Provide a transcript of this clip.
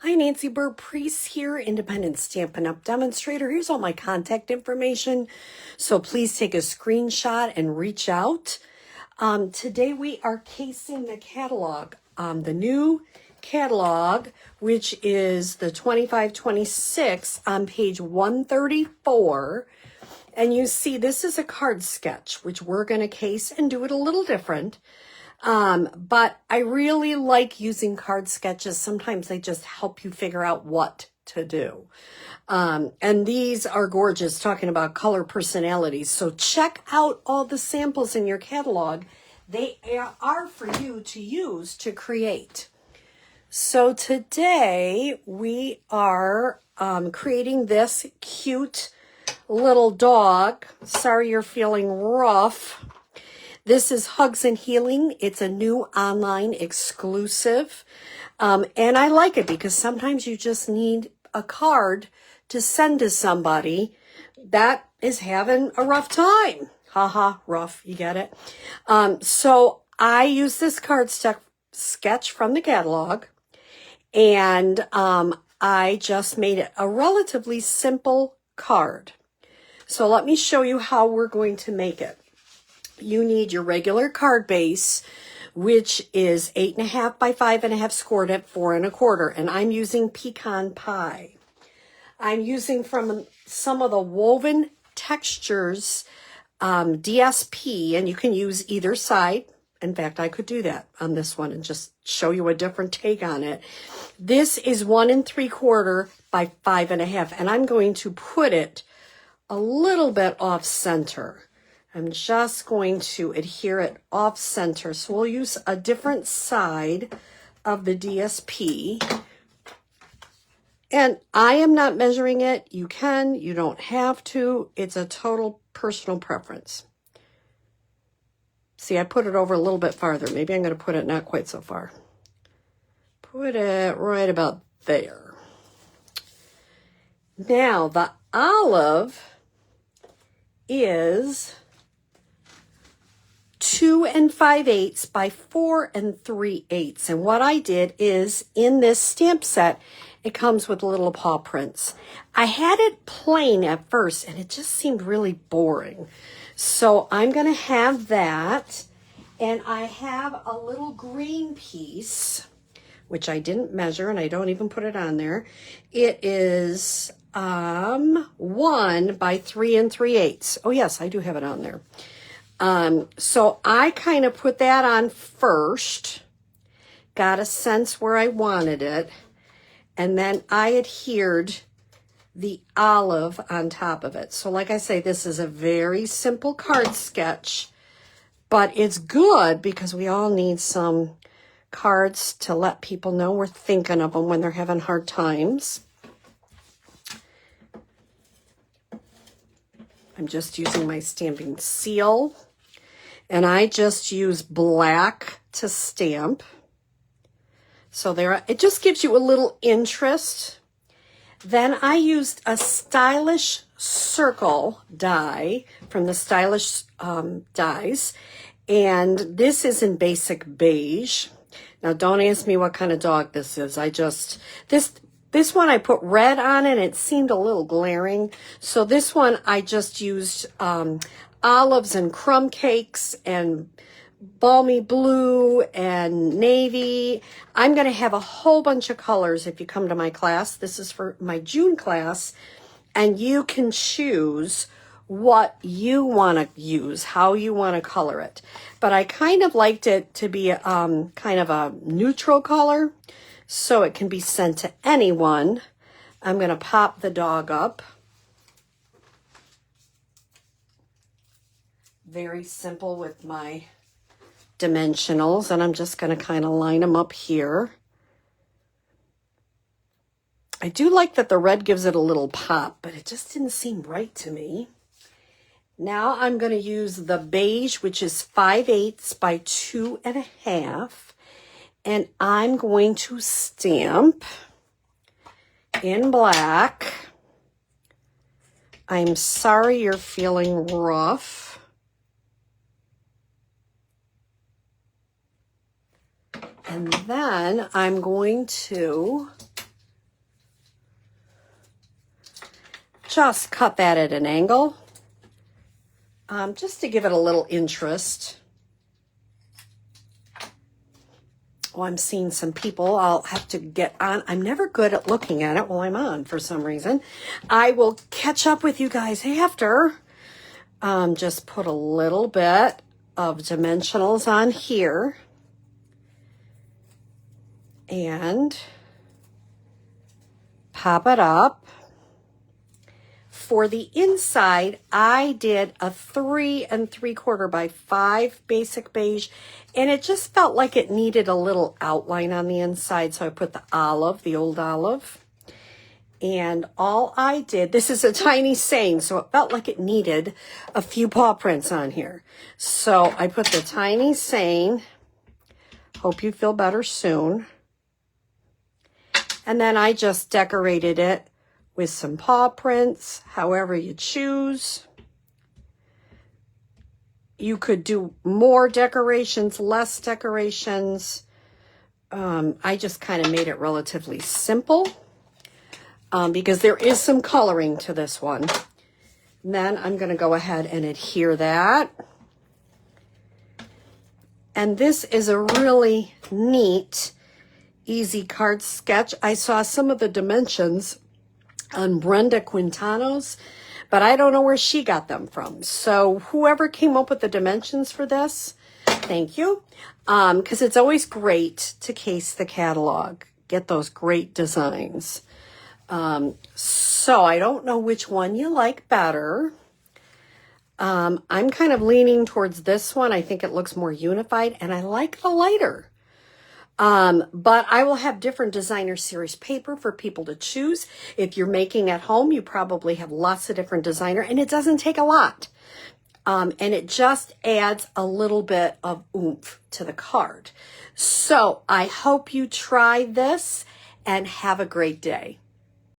Hi, Nancy Burt-Preece here, Independent Stampin' Up! Demonstrator. Here's all my contact information, so please take a screenshot and reach out. Today we are casing the catalog, the new catalog, which is the 25-26 on page 134. And you see this is a card sketch, which we're going to case and do it a little different. But I really like using card sketches. Sometimes they just help you figure out what to do. And these are gorgeous, talking about color personalities. So check out all the samples in your catalog. They are for you to use to create. So today we are creating this cute little dog. Sorry you're feeling rough. This is Hugs and Healing. It's a new online exclusive. And I like it because sometimes you just need a card to send to somebody that is having a rough time. Haha, rough, you get it? So I use this card sketch from the catalog, and I just made it a relatively simple card. So let me show you how we're going to make it. You need your regular card base, which is 8.5 by 5.5 scored at 4 1/4. And I'm using pecan pie. I'm using from some of the Woven Textures DSP, and you can use either side. In fact, I could do that on this one and just show you a different take on it. This is 1 3/4 by 5.5, and I'm going to put it a little bit off center. I'm just going to adhere it off center. So we'll use a different side of the DSP. And I am not measuring it. You can, you don't have to. It's a total personal preference. See, I put it over a little bit farther. Maybe I'm going to put it not quite so far. Put it right about there. Now, the olive is 2 5/8 by 4 3/8. And what I did is, in this stamp set, it comes with little paw prints. I had it plain at first, and it just seemed really boring. So I'm going to have that, and I have a little green piece, which I didn't measure, and I don't even put it on there. It is 1 by 3 3/8. Oh, yes, I do have it on there. So I kind of put that on first, got a sense where I wanted it, and then I adhered the olive on top of it. So like I say, this is a very simple card sketch, but it's good because we all need some cards to let people know we're thinking of them when they're having hard times. I'm just using my stamping seal, and I just use black to stamp. So there, it just gives you a little interest. Then I used a Stylish Circle die from the Stylish dies, and this is in basic beige. Now, don't ask me what kind of dog this is. This one I put red on it, and it seemed a little glaring. So this one I just used olives and crumb cakes and balmy blue and navy. I'm going to have a whole bunch of colors if you come to my class. This is for my June class, and you can choose what you want to use, how you want to color it. But I kind of liked it to be kind of a neutral color, so it can be sent to anyone. I'm going to pop the dog up. Very simple with my dimensionals, and I'm just going to kind of line them up here. I do like that the red gives it a little pop, but it just didn't seem right to me. Now I'm going to use the beige, which is 5/8 by 2 1/2. And I'm going to stamp in black. I'm sorry you're feeling rough. And then I'm going to just cut that at an angle, just to give it a little interest. Oh, I'm seeing some people. I'll have to get on. I'm never good at looking at it while I'm on for some reason. I will catch up with you guys after. Just put a little bit of dimensionals on here. And pop it up. For the inside, I did a 3 3/4 by 5 basic beige, and it just felt like it needed a little outline on the inside, so I put the olive, the old olive. And all I did, this is a tiny saying, so it felt like it needed a few paw prints on here. So I put the tiny saying, hope you feel better soon. And then I just decorated it with some paw prints, however you choose. You could do more decorations, less decorations. I just kind of made it relatively simple because there is some coloring to this one. And then I'm going to go ahead and adhere that. And this is a really neat, easy card sketch. I saw some of the dimensions on Brenda Quintana's, but I don't know where she got them from. So whoever came up with the dimensions for this, thank you. Because it's always great to case the catalog, get those great designs. So I don't know which one you like better. I'm kind of leaning towards this one. I think it looks more unified, and I like the lighter. But I will have different designer series paper for people to choose. If you're making at home, you probably have lots of different designer, and it doesn't take a lot. And it just adds a little bit of oomph to the card. So I hope you try this and have a great day.